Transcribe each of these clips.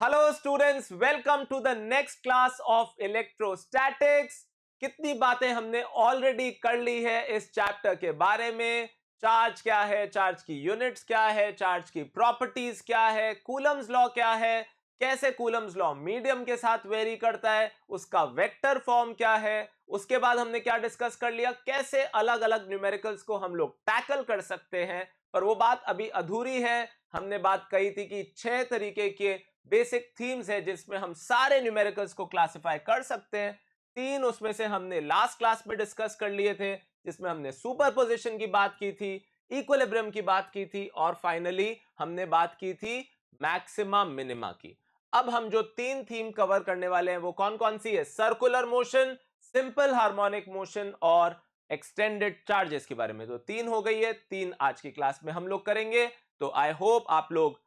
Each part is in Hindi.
Hello students, welcome to the next class of electrostatics. कितनी बातें हमने ऑलरेडी कर ली है इस चैप्टर के बारे में। चार्ज क्या है, चार्ज की यूनिट्स क्या है, चार्ज की प्रॉपर्टीज क्या है, कूलम्स लॉ क्या है, कैसे कूलम्स लॉ मीडियम के साथ वेरी करता है, उसका वेक्टर फॉर्म क्या है। उसके बाद हमने क्या डिस्कस कर लिया, कैसे अलग अलग न्यूमेरिकल्स को हम लोग टैकल कर सकते हैं। पर वो बात अभी अधूरी है। हमने बात कही थी कि 6 तरीके के बेसिक थीम्स है जिसमें हम सारे न्यूमेरिकल्स को क्लासिफाई कर सकते हैं। 3 उसमें से हमने लास्ट क्लास में डिस्कस कर लिए थे, जिसमें हमने सुपरपोजिशन की बात की थी, इक्विलिब्रियम की बात की थी और फाइनली हमने बात की थी मैक्सिमा मिनिमा की। अब हम जो 3 थीम कवर करने वाले हैं वो कौन कौन सी है? Circular motion, simple harmonic motion और एक्सटेंडेड चार्जेस के बारे में। तो 3 हो गई है, 3 आज की क्लास में हम लोग करेंगे। तो आई होप आप लोग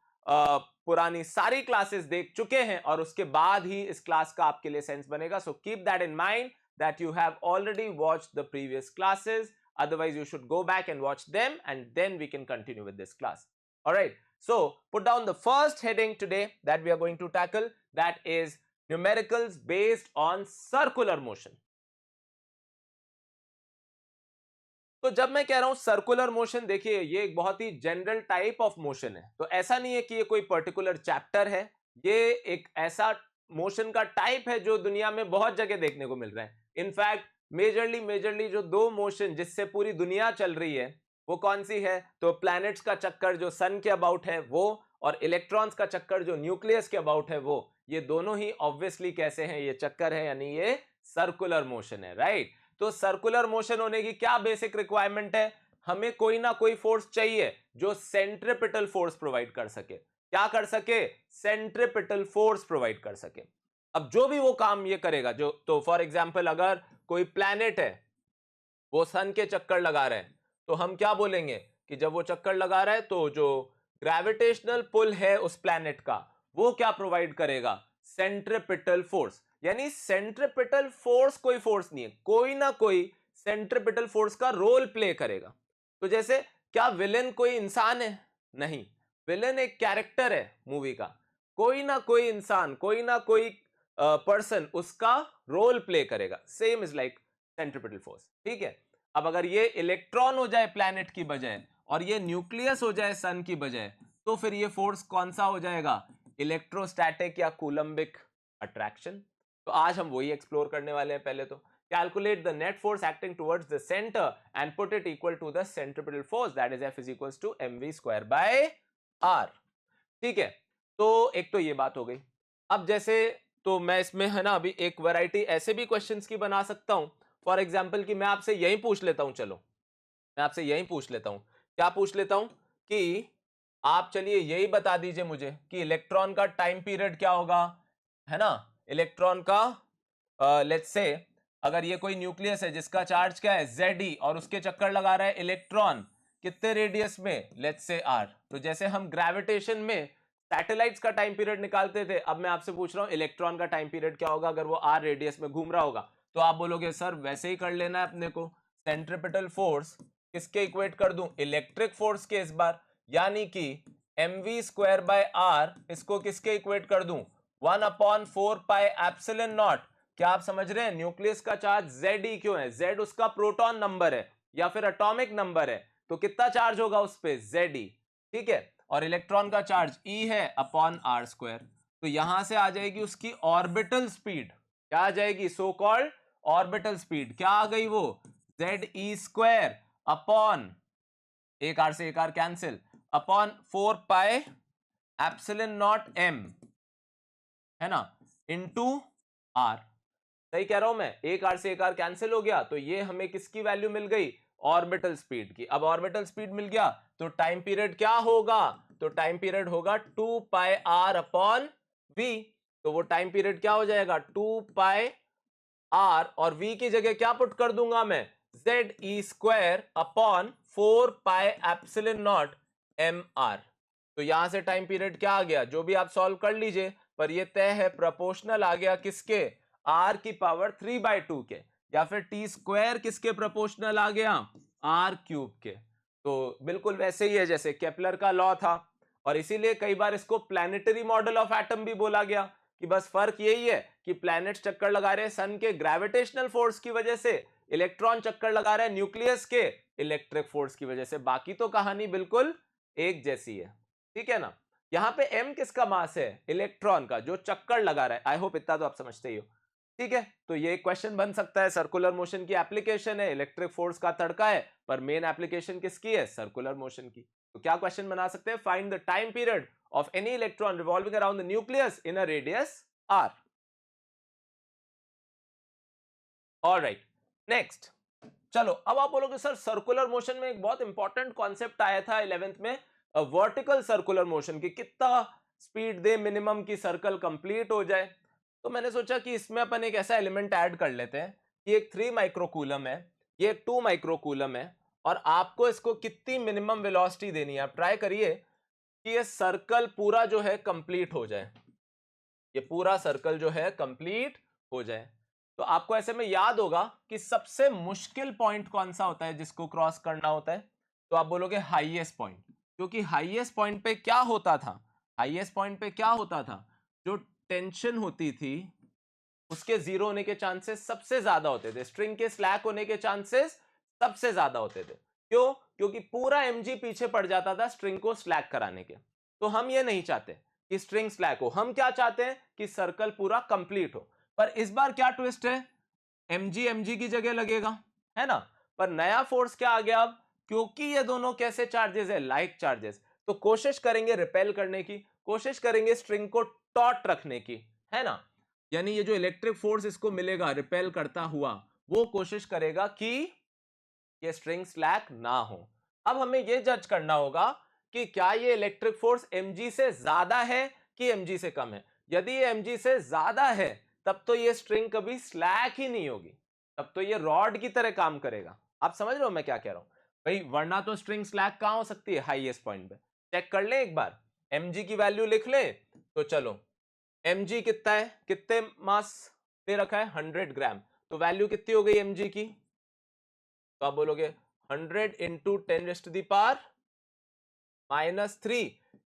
पुरानी सारी क्लासेस देख चुके हैं और उसके बाद ही इस क्लास का आपके लिए सेंस बनेगा। So keep that in mind that you have already watched the previous classes, otherwise you should go back and watch them and then we can continue with this class. All right, so put down the first heading today that we are going to tackle, that is numericals based on circular motion. तो जब मैं कह रहा हूं सर्कुलर मोशन, देखिए ये एक बहुत ही जनरल टाइप ऑफ मोशन है। तो ऐसा नहीं है कि ये कोई पर्टिकुलर चैप्टर है, ये एक ऐसा मोशन का टाइप है जो दुनिया में बहुत जगह देखने को मिल रहा है। इनफैक्ट मेजरली जो 2 मोशन जिससे पूरी दुनिया चल रही है वो कौन सी है? तो प्लैनेट्स का चक्कर जो सन के अबाउट है वो, और इलेक्ट्रॉन्स का चक्कर जो न्यूक्लियस के अबाउट है वो। ये दोनों ही ऑब्वियसली कैसे हैं? ये चक्कर है, यानी ये सर्कुलर मोशन है, राइट। तो सर्कुलर मोशन होने की क्या बेसिक रिक्वायरमेंट है? हमें कोई ना कोई फोर्स चाहिए जो सेंट्रिपिटल फोर्स प्रोवाइड कर सके। क्या कर सके? सेंट्रिपिटल फोर्स प्रोवाइड कर सके। अब जो भी वो काम ये करेगा, जो तो फॉर एग्जांपल अगर कोई प्लैनेट है वो सन के चक्कर लगा रहे हैं, तो हम क्या बोलेंगे कि जब वो चक्कर लगा रहा है तो जो ग्रेविटेशनल पुल है उस प्लैनेट का, वो क्या प्रोवाइड करेगा? Centripetal force. यानी सेंट्रिपिटल फोर्स कोई फोर्स नहीं है, कोई ना कोई सेंट्रिपिटल फोर्स का रोल प्ले करेगा। तो जैसे क्या विलेन कोई इंसान है? नहीं, विलेन एक कैरेक्टर है मूवी का। कोई ना कोई इंसान, कोई ना कोई पर्सन उसका रोल प्ले करेगा। Same is like centripetal force, ठीक है। अब अगर ये इलेक्ट्रॉन हो जाए प्लैनेट की बजाय और ये न्यूक्लियस हो जाए सन की बजाय, तो फिर ये फोर्स कौन सा हो जाएगा? इलेक्ट्रोस्टैटिक या कूलम्बिक अट्रैक्शन। तो आज हम वही एक्सप्लोर करने वाले हैं। पहले तो calculate the net force acting towards the centre and put it equal to the centripetal force, that is F is equals to mv square by r। ठीक है, तो एक तो ये बात हो गई। अब जैसे तो मैं इसमें है ना अभी एक वैरायटी ऐसे भी क्वेश्चंस की बना सकता हूं। फॉर एग्जांपल कि मैं आपसे यही पूछ लेता हूं, चलो मैं आपसे यही पूछ लेता हूं। क्या पूछ लेता हूं कि आप चलिए यही बता दीजिए मुझे कि इलेक्ट्रॉन का टाइम पीरियड क्या होगा, है ना। इलेक्ट्रॉन का लेट्स से अगर ये कोई न्यूक्लियस है जिसका चार्ज क्या है Ze और उसके चक्कर लगा रहा है इलेक्ट्रॉन कितने रेडियस में? Let's say r। तो जैसे हम ग्रेविटेशन में सैटेलाइट्स का टाइम पीरियड निकालते थे, अब मैं आपसे पूछ रहा हूं इलेक्ट्रॉन का टाइम पीरियड क्या होगा अगर वो r रेडियस में घूम रहा होगा। तो आप बोलोगे सर वैसे ही कर लेना है अपने को, सेंट्रिपिटल फोर्स किसके इक्वेट कर दूं? इलेक्ट्रिक फोर्स के इस बार, यानी कि mv स्क्वायर बाय r इसको किसके इक्वेट कर दूं? 1/4 पाई एप्सिलॉन नॉट। क्या आप समझ रहे हैं न्यूक्लियस का चार्ज Ze क्यों है? Z उसका प्रोटॉन नंबर है या फिर एटॉमिक नंबर है, तो कितना चार्ज होगा उस पे? Ze, ठीक है। और इलेक्ट्रॉन का चार्ज E है अपॉन r स्क्वायर। तो यहां से आ जाएगी उसकी ऑर्बिटल स्पीड। क्या आ जाएगी? So called orbital speed. क्या आ गई वो? Ze स्क्वायर अपॉन एक r से एक r cancel upon 4 pi epsilon not m, है ना, इनटू r। सही कह रहा हूं मैं? एक r से एक r कैंसिल हो गया, तो ये हमें किसकी वैल्यू मिल गई? ऑर्बिटल स्पीड की। अब ऑर्बिटल स्पीड मिल गया तो टाइम पीरियड क्या होगा? तो टाइम पीरियड होगा 2 पाई r अपॉन v। तो वो टाइम पीरियड क्या हो जाएगा? 2 पाई r, और v की जगह क्या पुट कर दूंगा मैं? Ze square upon 4 pi epsilon not mr। तो यहां से टाइम पीरियड क्या आ गया? जो भी आप सॉल्व कर लीजिए, पर ये तय है प्रोपोर्शनल आ गया किसके? r की पावर 3/2 के, या फिर t स्क्वायर किसके प्रोपोर्शनल आ गया? r क्यूब के। तो बिल्कुल वैसे ही है जैसे केपलर का लॉ था। और इसीलिए कई बार इसको प्लैनेटरी मॉडल ऑफ एटम भी बोला गया, कि बस फर्क यही है कि प्लैनेट्स चक्कर लगा रहे हैं सन के ग्रेविटेशनल फोर्स की वजह से, इलेक्ट्रॉन चक्कर लगा रहे हैं न्यूक्लियस के इलेक्ट्रिक फोर्स की वजह से, बाकी तो कहानी बिल्कुल एक जैसी है। ठीक है ना। यहां पे m किसका मास है? इलेक्ट्रॉन का, जो चक्कर लगा रहा है। आई होप इतना तो आप समझते ही हो। ठीक है, तो ये क्वेश्चन बन सकता है, सर्कुलर मोशन की एप्लीकेशन है, इलेक्ट्रिक फोर्स का तड़का है, पर मेन एप्लीकेशन किसकी है? सर्कुलर मोशन की। तो क्या क्वेश्चन बना सकते हैं? Find the time period of any electron revolving around the nucleus in a radius r। Alright, next. चलो अब आप बोलोगे सर सर्कुलर मोशन में एक बहुत इंपॉर्टेंट कॉन्सेप्ट आया था 11th में, वर्टिकल सर्कुलर मोशन की, कितना स्पीड दे मिनिमम की सर्कल कंप्लीट हो जाए। तो मैंने सोचा कि इसमें अपन एक ऐसा एलिमेंट ऐड कर लेते हैं कि एक 3 माइक्रोकूलम है, ये एक 2 माइक्रोकूलम है, और आपको इसको कितनी मिनिमम वेलोसिटी देनी है। आप ट्राई करिए कि ये सर्कल पूरा जो है कंप्लीट हो जाए, ये पूरा सर्कल जो है कंप्लीट हो जाए। तो आपको ऐसे में याद होगा कि सबसे मुश्किल पॉइंट कौन सा होता है जिसको क्रॉस करना होता है? तो आप बोलोगे हाईएस्ट पॉइंट, क्योंकि हाईएस्ट पॉइंट पे क्या होता था? हाईएस्ट पॉइंट पे क्या होता था? जो टेंशन होती थी उसके जीरो होने के चांसेस सबसे ज्यादा होते थे, स्ट्रिंग के स्लैक होने के चांसेस सबसे ज्यादा होते थे। क्यों? क्योंकि पूरा mg पीछे पड़ जाता था स्ट्रिंग को स्लैक कराने के। तो हम ये नहीं चाहते कि स्ट्रिंग स्लैक हो, हम क्या चाहते हैं कि सर्कल पूरा कंप्लीट हो। पर इस बार क्या ट्विस्ट है? mg की जगह लगेगा, है ना। पर नया फोर्स क्या आ गया अब? क्योंकि ये दोनों कैसे चार्जेस है? Like charges. तो कोशिश करेंगे रिपेल करने की, कोशिश करेंगे स्ट्रिंग को टॉट रखने की, है ना। यानी ये जो इलेक्ट्रिक फोर्स इसको मिलेगा रिपेल करता हुआ, वो कोशिश करेगा कि ये स्ट्रिंग स्लैक ना हो। अब हमें ये जज करना होगा कि क्या ये इलेक्ट्रिक फोर्स mg से ज्यादा है कि mg से कम है। यदि ये mg से ज्यादा है तब तो ये स्ट्रिंग कभी स्लैक ही नहीं होगी, तब तो ये रॉड की तरह काम करेगा। आप समझ रहे हो मैं क्या कह रहा हूं भाई? वरना तो स्ट्रिंग स्लैक कहां हो सकती है? हाईएस्ट पॉइंट पे। चेक कर ले एक बार, mg की वैल्यू लिख ले। तो चलो mg कितना है, कितने मास दे रखा है? 100 ग्राम। तो वैल्यू कितनी हो गई mg की? तो आप बोलोगे 100 इंटू 10⁻³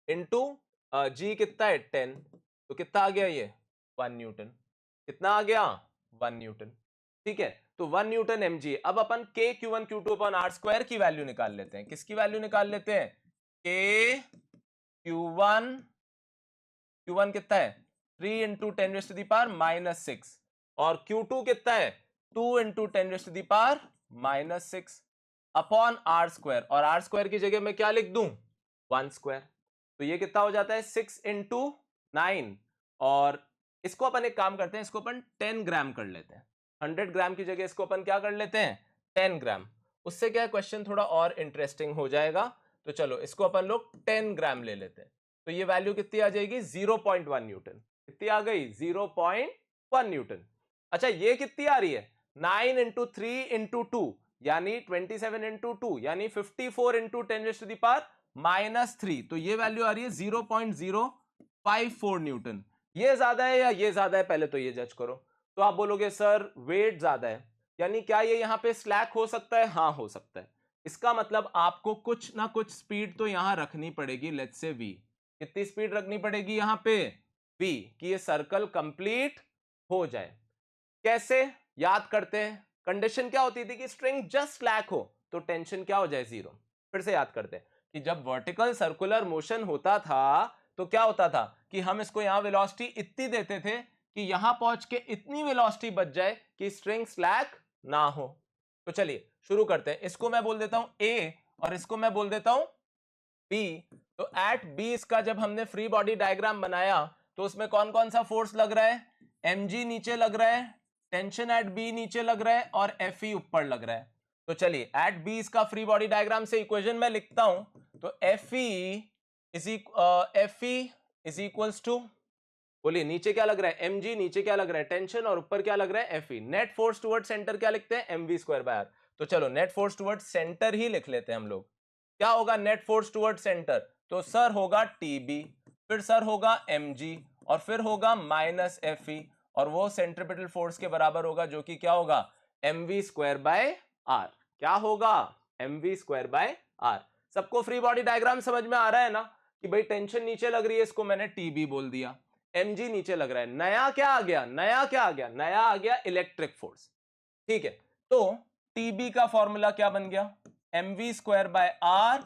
इंटू जी कितना है? 10। तो कितना आ गया ये? 1 न्यूटन। कितना आ गया? 1 न्यूटन। ठीक है, तो 1 न्यूटन mg। अब अपन k q1 q2 upon r square की वैल्यू निकाल लेते हैं। किसकी वैल्यू निकाल लेते हैं? k q1 कितना है? 3 इंटू 10⁻⁻6। और q2 कितना है? 2 इंटू 10⁻⁻6 अपॉन आर स्क्वायर। और आर स्क्वायर की जगह मैं क्या लिख दूं? 1 स्क्वायर। तो ये कितना हो जाता है? 6 इंटू 9। और इसको अपन एक काम करते हैं, इसको अपन 10 ग्राम कर लेते हैं। 100 ग्राम की जगह इसको अपन क्या कर लेते हैं? 10 ग्राम। उससे क्या है, क्वेश्चन थोड़ा और इंटरेस्टिंग हो जाएगा। तो चलो इसको अपन लोग 10 ग्राम ले लेते हैं। तो ये वैल्यू कितनी आ जाएगी? 0.1 न्यूटन। कितनी आ गई? 0.1 न्यूटन। अच्छा ये कितनी आ रही है? 9 इंटू 3 इंटू 2 यानी 27 इंटू 2 यानी 54 इंटू 10⁻⁻3। तो ये वैल्यू आ रही है 0.054 न्यूटन। ये ज्यादा है या ये ज्यादा है? पहले तो ये जज करो। तो आप बोलोगे सर वेट ज्यादा है, यानी क्या ये यहां पे स्लैक हो सकता है? हाँ हो सकता है। इसका मतलब आपको कुछ ना कुछ स्पीड तो यहां रखनी पड़ेगी, लेट्स से v। कितनी स्पीड रखनी पड़ेगी यहां पे? v, कि ये सर्कल कंप्लीट हो जाए। कैसे? याद करते हैं, कंडीशन क्या होती थी कि स्ट्रिंग जस्ट स्लैक हो तो टेंशन क्या हो जाए? 0। फिर से याद करते हैं कि जब वर्टिकल सर्कुलर मोशन होता था तो क्या होता था कि हम इसको यहां वेलोसिटी इतनी देते थे कि यहां पहुंच के इतनी वेलोसिटी बच जाए कि स्ट्रिंग स्लैक ना हो। तो चलिए शुरू करते हैं। इसको मैं बोल देता हूं A और इसको मैं बोल देता हूं B। तो एट B इसका जब हमने फ्री बॉडी डायग्राम बनाया तो उसमें कौन कौन सा फोर्स लग रहा है? mg नीचे लग रहा है, टेंशन एट B नीचे लग रहा है, और Fe ऊपर लग रहा है। तो चलिए एट B इसका फ्री बॉडी डायग्राम से इक्वेशन मैं लिखता हूं। तो Fe इज इक्वल्स टू, बोलिए नीचे क्या लग रहा है? mg, नीचे क्या लग रहा है? टेंशन, और ऊपर क्या लग रहा है? Fe। Net force towards centre क्या लिखते हैं? mv²/r। तो चलो नेट फोर्स टुवर्ड्स सेंटर ही लिख लेते हैं हम लोग। क्या होगा नेट फोर्स टुवर्ड्स सेंटर? तो सर होगा TB, फिर सर होगा mg, और फिर होगा -Fe, और वो सेंट्रीपिटल फोर्स के बराबर होगा जो कि क्या होगा? mv²/r। क्या होगा? mv²/r। सबको फ्री बॉडी डायग्राम समझ में आ रहा है ना? कि भाई टेंशन नीचे लग रही है, इसको मैंने टीबी बोल दिया, mg नीचे लग रहा है। नया क्या आ गया, नया आ गया इलेक्ट्रिक फोर्स। ठीक है, तो टीबी का फॉर्मूला क्या बन गया, mv square by R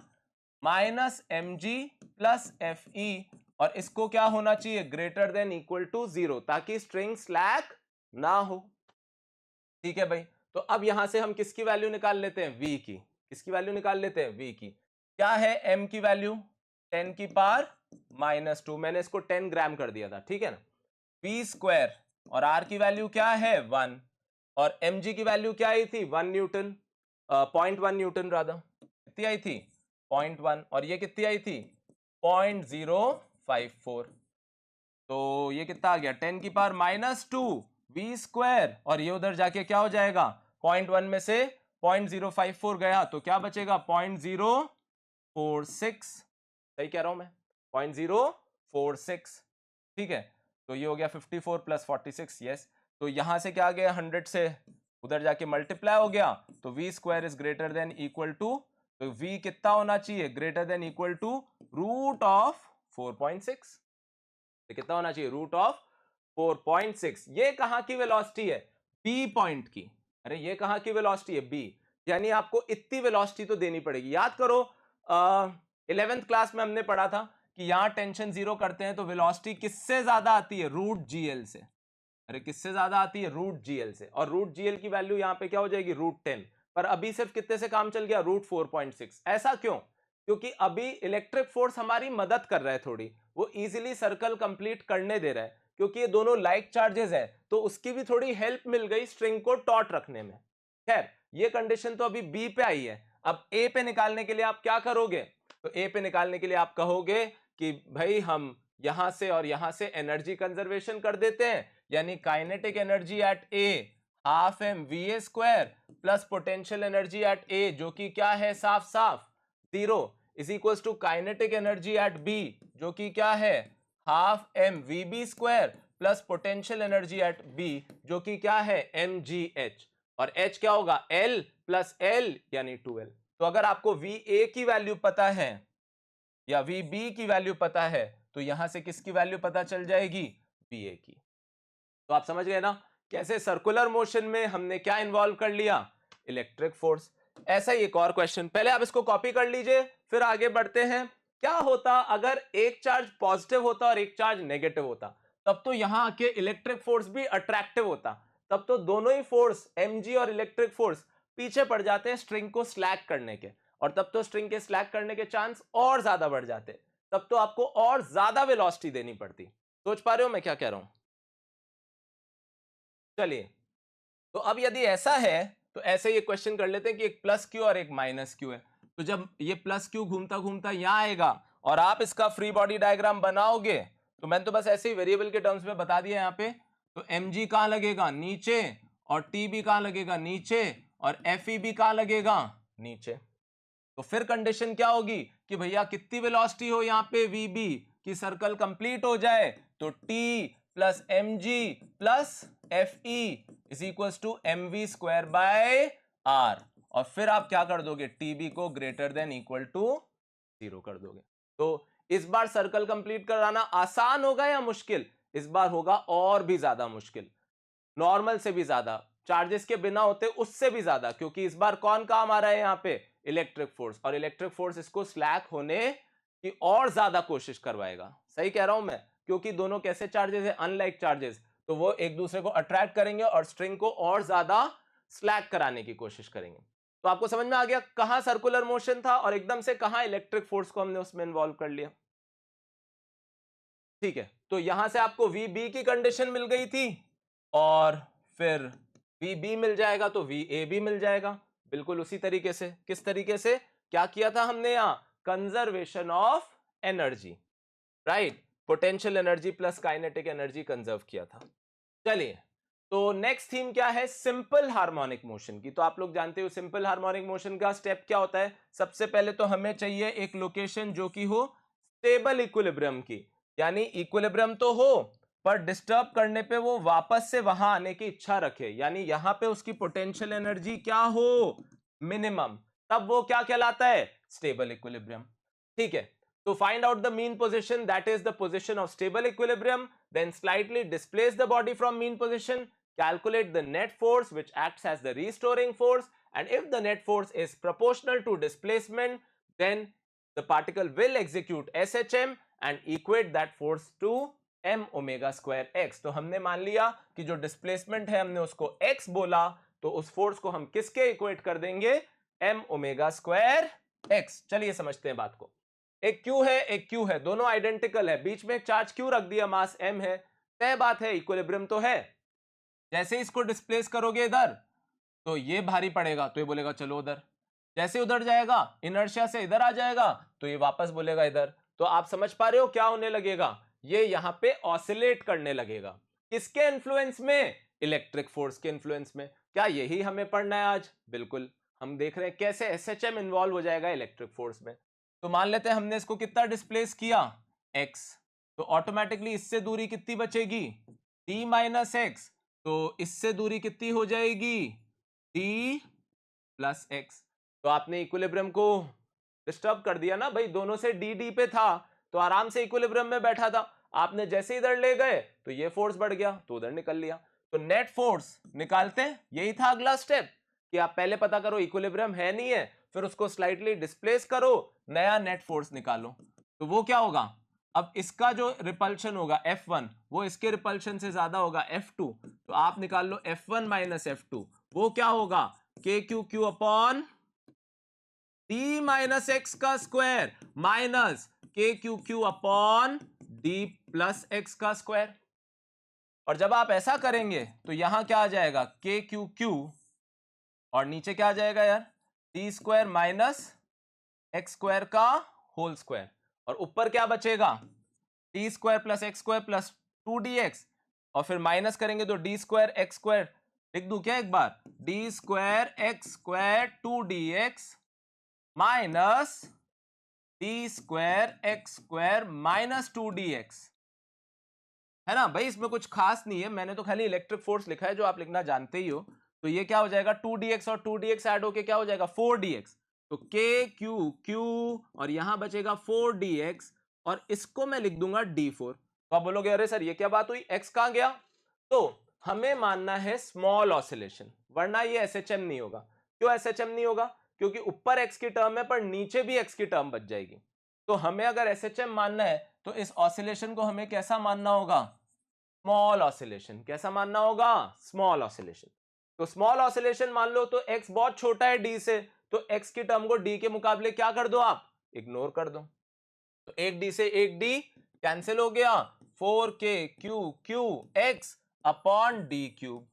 minus mg plus fe, और इसको क्या होना चाहिए, ग्रेटर देन इक्वल टू 0, ताकि स्ट्रिंग स्लैक ना हो। ठीक है भाई, तो अब यहां से हम किसकी वैल्यू निकाल लेते हैं, v की। किसकी वैल्यू निकाल लेते हैं, v की। क्या है m की वैल्यू, 10 की पावर -2, मैंने इसको 10 ग्राम कर दिया था, ठीक है ना। v स्क्वायर, और r की वैल्यू क्या है 1, और mg की वैल्यू क्या आई थी 1 न्यूटन, 0.1 न्यूटन राधा, कितनी आई थी 0.1, और ये कितनी आई थी 0.054, तो ये कितना आ गया 10 की पावर -2 v स्क्वायर, और ये उधर जाके क्या हो जाएगा 0.1 में से 0.054 गया, तो क्या बचेगा 0.046, सही कह रहा हूं मैं 0.046। ठीक है, तो ये हो गया 54 प्लस 46, यस। तो यहां से क्या आ गया 100 से उधर जाके मल्टीप्लाई हो गया, तो v square is greater than equal to, तो v कितना होना चाहिए, greater than equal to root of 4.6, कितना होना चाहिए रूट ऑफ 4.6। ये कहां की वेलोसिटी है, बी पॉइंट की। अरे ये कहां की वेलोसिटी है, बी, यानी आपको इतनी वेलोसिटी तो देनी पड़ेगी। याद करो 11th क्लास में हमने पढ़ा था कि यहां टेंशन जीरो करते हैं तो वेलोसिटी किससे ज्यादा आती है, रूट जीएल से। अरे किससे ज्यादा आती है, रूट जीएल से, और रूट जीएल की वैल्यू यहां पे क्या हो जाएगी √10, पर अभी सिर्फ कितने से काम चल गया, √4.6। ऐसा क्यों, क्योंकि अभी इलेक्ट्रिक फोर्स हमारी मदद कर रहा है थोड़ी, वो इजीली सर्कल कंप्लीट करने दे रहा है, क्योंकि ये दोनों लाइक चार्जेस हैं, तो उसकी भी थोड़ी हेल्प मिल गई स्ट्रिंग को टॉट रखने में। खैर ये कंडीशन तो अभी बी पे आई है, अब ए पे निकालने के लिए आप क्या करोगे, तो ए पे निकालने के लिए आप कहोगे कि भाई हम यहां से और यहां से एनर्जी कंजर्वेशन कर देते हैं, यानी kinetic energy at A half M V A square plus potential energy at A, जो कि क्या है साफ साफ 0, is equal to kinetic energy at B, जो कि क्या है half M V B square plus potential energy at B, जो कि क्या है एम जी एच, और एच क्या होगा एल प्लस एल यानी 2l। तो अगर आपको वी ए की वैल्यू पता है या वी बी की वैल्यू पता है, तो यहां से किसकी वैल्यू पता चल जाएगी, वी ए की। तो आप समझ गए ना कैसे सर्कुलर मोशन में हमने क्या इन्वॉल्व कर लिया, इलेक्ट्रिक फोर्स। ऐसा ही एक और क्वेश्चन, पहले आप इसको कॉपी कर लीजिए फिर आगे बढ़ते हैं। क्या होता अगर एक चार्ज पॉजिटिव होता और एक चार्ज नेगेटिव होता, तब तो यहां आके इलेक्ट्रिक फोर्स भी अट्रैक्टिव होता, तब तो दोनों ही फोर्स mg और इलेक्ट्रिक फोर्स पीछे पड़ जाते हैं स्ट्रिंग को स्लैक करने के, और तब तो स्ट्रिंग के स्लैक करने के चांस और ज्यादा बढ़ जाते, तब तो आपको और ज्यादा वेलोसिटी देनी पड़ती। सोच पा रहे हो मैं क्या कह रहा हूं। चलिए, तो अब यदि ऐसा है तो ऐसे ये क्वेश्चन कर लेते हैं कि एक प्लस क्यू और एक माइनस क्यू है, तो जब ये प्लस क्यू घूमता घूमता यहां आएगा और आप इसका फ्री बॉडी डायग्राम बनाओगे, तो मैंने तो बस ऐसे ही वेरिएबल के टर्म्स में बता दिया यहाँ पे, तो mg कहां लगेगा नीचे, और tb कहां लगेगा नीचे, और fe भी कहां लगेगा नीचे। तो फिर कंडीशन क्या होगी कि भैया कितनी वेलोसिटी हो यहाँ पे vb कि सर्कल कंप्लीट हो जाए, तो t plus M G plus F E is equal to M V square by R, और फिर आप क्या कर दोगे, टीबी को ग्रेटर देन इक्वल टू 0 कर दोगे। तो इस बार सर्कल कंप्लीट कराना आसान होगा या मुश्किल, इस बार होगा और भी ज्यादा मुश्किल, नॉर्मल से भी ज्यादा, चार्जेस के बिना होते उससे भी ज्यादा, क्योंकि इस बार कौन काम आ रहा है यहाँ पे, इलेक्ट्रिक फोर्स, और इलेक्ट्रिक फोर्स इसको स्लैक होने की और ज्यादा कोशिश करवाएगा। सही कह रहा हूं मैं, क्योंकि दोनों कैसे चार्जेस है, अनलाइक चार्जेस, तो वो एक दूसरे को अट्रैक्ट करेंगे और स्ट्रिंग को और ज्यादा स्लैक कराने की कोशिश करेंगे। तो आपको समझ में आ गया कहां सर्कुलर मोशन था और एकदम से कहां इलेक्ट्रिक फोर्स को हमने उसमें इन्वॉल्व कर लिया। ठीक है, तो यहां से आपको वी बी की कंडीशन मिल गई थी, और फिर वी बी मिल जाएगा तो वी ए भी मिल जाएगा, बिल्कुल उसी तरीके से। किस तरीके से, क्या किया था हमने यहां, conservation of energy, right, potential energy plus kinetic energy conserve किया था। चलिए, तो नेक्स्ट थीम क्या है, सिंपल हार्मोनिक मोशन की। तो आप लोग जानते हो सिंपल हार्मोनिक मोशन का स्टेप क्या होता है, सबसे पहले तो हमें चाहिए एक लोकेशन जो कि हो स्टेबल इक्विलिब्रियम की, यानी इक्विलिब्रियम तो हो पर डिस्टर्ब करने पे वो वापस से वहां आने की इच्छा रखे, यानी यहां पे उसकी पोटेंशियल एनर्जी क्या हो, मिनिमम, तब वो क्या कहलाता है, स्टेबल इक्विलिब्रियम। ठीक है, To find out the mean position, that is the position of stable equilibrium, then slightly displace the body from mean position, calculate the net force which acts as the restoring force, and if the net force is proportional to displacement, then the particle will execute SHM and equate that force to m omega square x. तो हमने मान लिया कि जो डिस्प्लेसमेंट है हमने उसको x बोला, तो उस फोर्स को हम किसके इक्वेट कर देंगे, m ओमेगा स्क्वायर x. चलिए समझते हैं बात को. एक q है एक q है, दोनों आइडेंटिकल है, बीच में एक चार्ज q रख दिया, मास m है, तय बात है इक्विलिब्रियम तो है. जैसे इसको डिस्प्लेस करोगे इधर तो ये भारी पड़ेगा, तो ये बोलेगा चलो उधर. जैसे उधर जाएगा इनर्शिया से इधर आ जाएगा तो ये वापस बोलेगा इधर. तो आप समझ पा रहे हो क्या होने लगेगा, ये यहां पे ऑसिलेट करने लगेगा. किसके इन्फ्लुएंस में, इलेक्ट्रिक फोर्स के इन्फ्लुएंस में. क्या यही हमें पढ़ना है आज? बिल्कुल. हम देख रहे हैं कैसे एसएचएम इन्वॉल्व हो जाएगा इलेक्ट्रिक फोर्स में. तो मान लेते हैं हमने इसको कितना डिस्प्लेस किया, x. तो ऑटोमेटिकली इससे दूरी कितनी बचेगी, d माइनस एक्स. तो इससे दूरी कितनी हो जाएगी, d प्लस एक्स. तो आपने इक्विलिब्रियम को डिस्टर्ब कर दिया ना भाई, दोनों से डी डी पे था तो आराम से इक्विलिब्रियम में बैठा था. आपने जैसे इधर ले गए तो ये फोर्स बढ़ गया तो उधर निकल लिया. तो नेट फोर्स निकालते हैं, यही था अगला स्टेप कि आप पहले पता करो इक्विलिब्रियम है नहीं है, फिर उसको स्लाइटली डिस्प्लेस करो, नया नेट फोर्स निकालो. तो वो क्या होगा, अब इसका जो रिपल्शन होगा F1 वो इसके रिपल्शन से ज्यादा होगा F2. तो आप निकाल लो F1 माइनस F2, वो क्या होगा, के Q Q upon D minus x का स्क्वायर माइनस के Q Q upon D plus x का स्क्वायर. और जब आप ऐसा करेंगे तो यहां क्या आ जाएगा, के क्यू क्यू, और नीचे क्या आ जाएगा यार, D square minus x square का होल स्क्वायर. और ऊपर क्या बचेगा, D square plus x square plus 2dx, और फिर माइनस करेंगे तो डी स्क्वायर एक्स स्क्वायर. लिख दूं क्या एक बार, D square X square 2dx minus D square X square minus 2dx. है ना भाई, इसमें कुछ खास नहीं है, मैंने तो खाली इलेक्ट्रिक फोर्स लिखा है जो आप लिखना जानते ही हो. तो ये क्या हो जाएगा, 2dx और 2dx ऐड होके क्या हो जाएगा, 4dx. तो के क्यू क्यू और यहां बचेगा 4dx, और इसको मैं लिख दूंगा d4. तो आप बोलोगे अरे सर ये क्या बात हुई, x कहां गया. तो हमें मानना है स्मॉल ऑसिलेशन, वरना ये एसएचएम नहीं होगा. क्यों एसएचएम नहीं होगा, क्योंकि ऊपर x की टर्म है पर नीचे भी x की टर्म बच जाएगी. तो हमें अगर एसएचएम मानना है तो इस ऑसिलेशन को हमें कैसा मानना होगा, स्मॉल ऑसिलेशन. कैसा मानना होगा, स्मॉल ऑसिलेशन. तो स्मॉल ऑसिलेशन मान लो तो x बहुत छोटा है d से, तो x की टर्म को d के मुकाबले क्या कर दो, आप इग्नोर कर दो. तो एक d से एक d कैंसिल हो गया, 4k Q Q x upon D cube.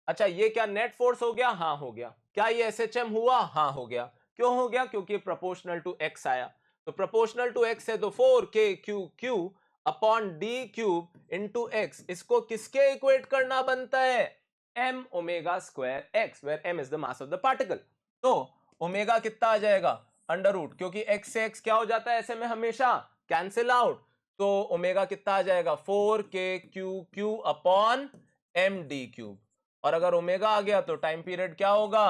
अच्छा ये क्या नेट फोर्स हो गया, हाँ हो गया. क्या ये एसएचएम हुआ, हाँ हो गया. क्यों हो गया, क्योंकि प्रोपोर्शनल टू x आया. तो प्रोपोर्शनल टू x है तो 4k Q Q upon D cube into X. इसको किसके इक्वेट करना बनता है, m omega square x, where m is the mass of the particle. तो ओमेगा कितना आ जाएगा, अंडर रूट, क्योंकि x से x क्या हो जाता है ऐसे में हमेशा, कैंसिल आउट. तो ओमेगा कितना आ जाएगा, 4k Q Q upon m D cube. और अगर ओमेगा आ गया तो टाइम पीरियड क्या होगा,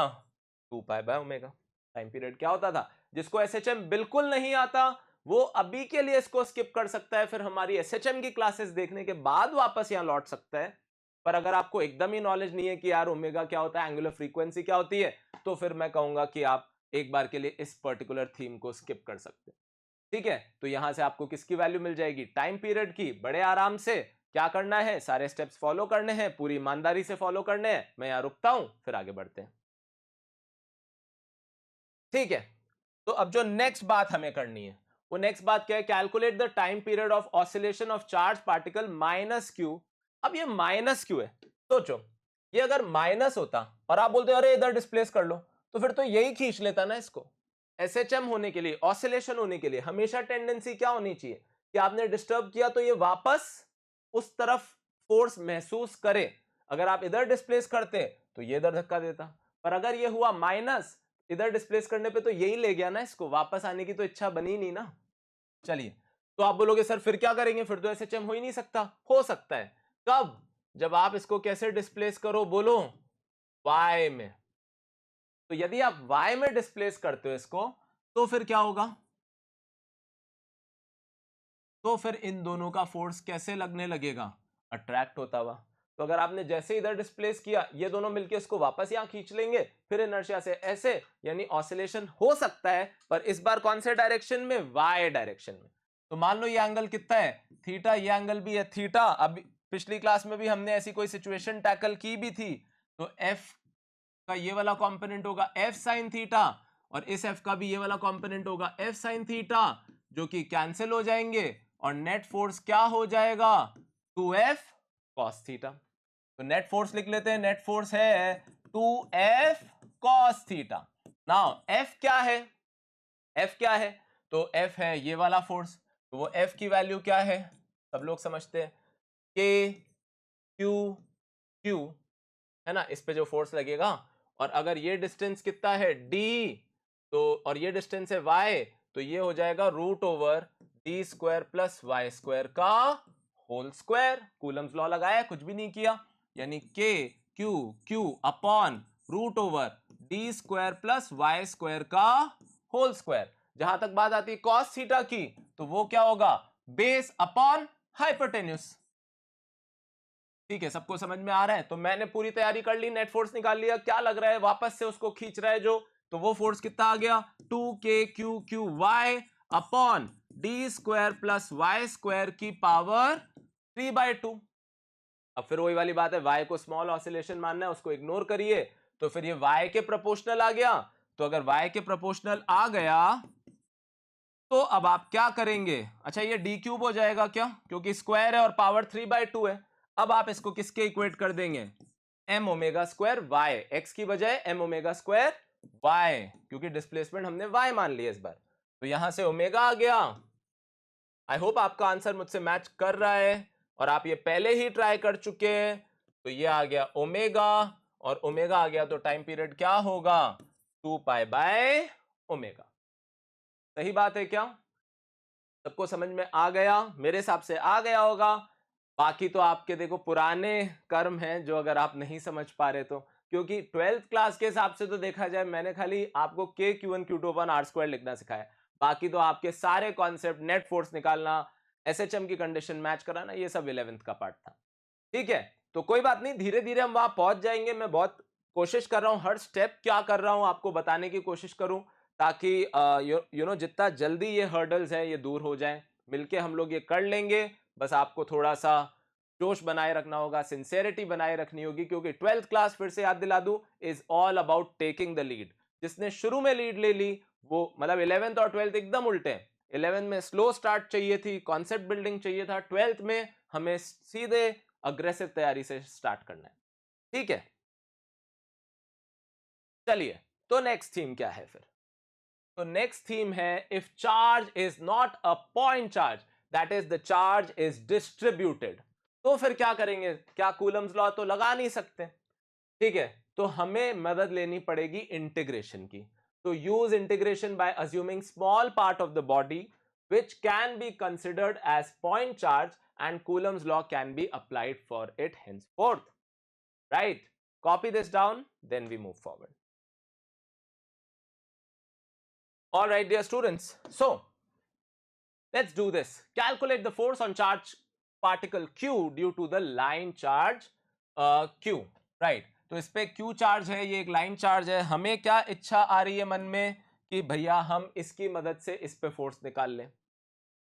2 pi by omega. Time period क्या होता था, जिसको एसएचएम बिल्कुल नहीं आता वो अभी के लिए इसको स्किप कर सकता है, फिर हमारी एसएचएम की क्लासेस देखने के बाद वापस यहां लौट सकता है. पर अगर आपको एकदम ही नॉलेज नहीं है कि यार ओमेगा क्या होता है, एंगुलर फ्रीक्वेंसी क्या होती है, तो फिर मैं कहूंगा कि आप एक बार के लिए इस पर्टिकुलर थीम को स्किप कर सकते हैं. ठीक है, तो यहां से आपको किसकी वैल्यू मिल जाएगी, टाइम पीरियड की. बड़े आराम से क्या करना है, सारे स्टेप्स फॉलो करने हैं, पूरी ईमानदारी से फॉलो करने हैं. मैं यहां रुकता हूं, फिर आगे बढ़ते हैं. ठीक है, तो अब जो नेक्स्ट बात हमें करनी है वो नेक्स्ट बात क्या है, calculate the time period of oscillation of charge particle minus Q. अब ये माइनस क्यू है, सोचो ये अगर माइनस होता और आप बोलते अरे इधर डिस्प्लेस कर लो, तो फिर तो यही खींच लेता ना इसको. एसएचएम होने के लिए, ऑसिलेशन होने के लिए हमेशा टेंडेंसी क्या होनी चाहिए कि आपने डिस्टर्ब किया तो ये वापस उस तरफ फोर्स महसूस करे. अगर आप इधर डिस्प्लेस करते तो ये इधर धक्का देता, पर अगर ये हुआ माइनस, इधर डिस्प्लेस करने पे तो यही ले गया ना इसको, वापस आने की तो इच्छा बनी नहीं ना. चलिए, तो आप बोलोगे सर फिर क्या करेंगे, फिर तो एसएचएम हो ही नहीं सकता. हो सकता है कब, जब आप इसको कैसे डिस्प्लेस करो, बोलो y में. तो यदि आप y में डिस्प्लेस करते हो इसको तो फिर क्या होगा, तो फिर इन दोनों का फोर्स कैसे लगने लगेगा? अट्रैक्ट होता हुआ। तो अगर आपने जैसे इधर डिस्प्लेस किया, ये दोनों मिलके इसको वापस यहां खींच लेंगे, फिर इनर्शिया से ऐसे, यानी ऑसिलेशन हो सकता है, पर इस बार कौन से डायरेक्शन में? वाई डायरेक्शन में। तो मान लो ये एंगल कितना है? थीटा। ये एंगल भी है थीटा। अब पिछली क्लास में भी हमने ऐसी कोई सिचुएशन टैकल की भी थी। तो एफ का ये वाला कंपोनेंट होगा एफ साइन थीटा, और इस एफ का भी ये वाला कंपोनेंट होगा एफ साइन थीटा, जो कि कैंसिल हो जाएंगे, और नेट फोर्स क्या हो जाएगा? 2f cos theta. तो नेट फोर्स लिख लेते हैं। नेट फोर्स है 2f cos theta. Now f क्या है? f क्या है? तो f है ये वाला फोर्स। तो वो f की वैल्यू क्या है? सब लोग समझते हैं, k q q है ना, इस पे जो फोर्स लगेगा। और अगर ये डिस्टेंस कितना है? d, तो और ये डिस्टेंस है y, तो ये हो जाएगा root over D square plus Y square का होल स्क्वायर। कूलम्स लॉ लगाया, कुछ भी नहीं किया, यानी k q upon root over D square plus Y square का होल स्क्वायर। जहां तक बात आती है cos थीटा की, तो वो क्या होगा? Base upon hypotenuse. ठीक है, सबको समझ में आ रहा है? तो मैंने पूरी तैयारी कर ली, नेट फोर्स निकाल लिया। क्या लग रहा है? वापस से उसको खींच रहा है जो, तो वो फोर्स कितना आ गया? 2k q upon D square plus Y square की पावर 3/2। अब फिर वही वाली बात है, y को स्मॉल ऑसिलेशन मानना है, उसको इग्नोर करिए। तो फिर ये y के प्रोपोर्शनल आ गया। तो अगर y के प्रोपोर्शनल आ गया, तो अब आप क्या करेंगे? अच्छा, ये डी क्यूब हो जाएगा क्या? क्योंकि स्क्वायर है और पावर 3/2 है। अब आप इसको किसके इक्वेट कर देंगे? M omega square Y, X की बजाय एम ओमेगा स्क्वायर वाई, क्योंकि डिस्प्लेसमेंट हमने वाई मान लिया इस बार। तो यहां से ओमेगा आ गया। आई होप आपका आंसर मुझसे मैच कर रहा है, और आप ये पहले ही ट्राई कर चुके हैं। तो ये आ गया ओमेगा, और ओमेगा आ गया, तो टाइम पीरियड क्या होगा? 2π/ओमेगा। सही बात है क्या? सबको समझ में आ गया? मेरे हिसाब से आ गया होगा। बाकी तो आपके देखो पुराने कर्म हैं, जो अगर आप नहीं समझ पा रहे तो, क्योंकि 12th क्लास के हिसाब से तो देखा जाए, मैंने खाली आपको k q1 q2 अपन r स्क्वायर लिखना सिखाया। बाकी तो आपके सारे कॉन्सेप्ट, नेट फोर्स निकालना, एसएचएम की कंडीशन मैच कराना, ये सब 11th का पार्ट था। ठीक है, तो कोई बात नहीं, धीरे धीरे हम वहां पहुंच जाएंगे। मैं बहुत कोशिश कर रहा हूं, हर स्टेप क्या कर रहा हूं आपको बताने की कोशिश करूं, ताकि यू नो जितना जल्दी ये हर्डल्स हैं ये दूर हो जाएं। मिलके हम लोग ये कर लेंगे। बस आपको थोड़ा सा जोश बनाए रखना होगा, सिंसेरिटी बनाए रखनी होगी, क्योंकि 12th क्लास, फिर से याद दिला दूं, is all about taking the lead. जिसने शुरू में लीड ले ली, वो मतलब 11th और 12th एकदम उल्टे हैं। 11th में स्लो स्टार्ट चाहिए थी, कॉन्सेप्ट बिल्डिंग चाहिए था। 12th में हमें सीधे अग्रेसिव तैयारी से स्टार्ट करना है। ठीक है, चलिए, तो नेक्स्ट थीम क्या है फिर? तो नेक्स्ट थीम है, if charge is not a point charge, that is the charge is distributed. तो फिर क्या करेंगे? क्या कूलम्स लॉ तो लगा नहीं सकते। ठीक है, तो हमें मदद लेनी पड़ेगी इंटीग्रेशन की। तो use integration by assuming small part of the body which can be considered as point charge, and Coulomb's law can be applied for it henceforth. Right? Copy this down, then we move forward. All right, dear students. So, let's do this. Calculate the force on charge particle Q due to the line charge Q. Right? तो इस पे Q चार्ज है, ये एक लाइन चार्ज है। हमें क्या इच्छा आ रही है मन में कि भैया हम इसकी मदद से इस पे फोर्स निकाल लें।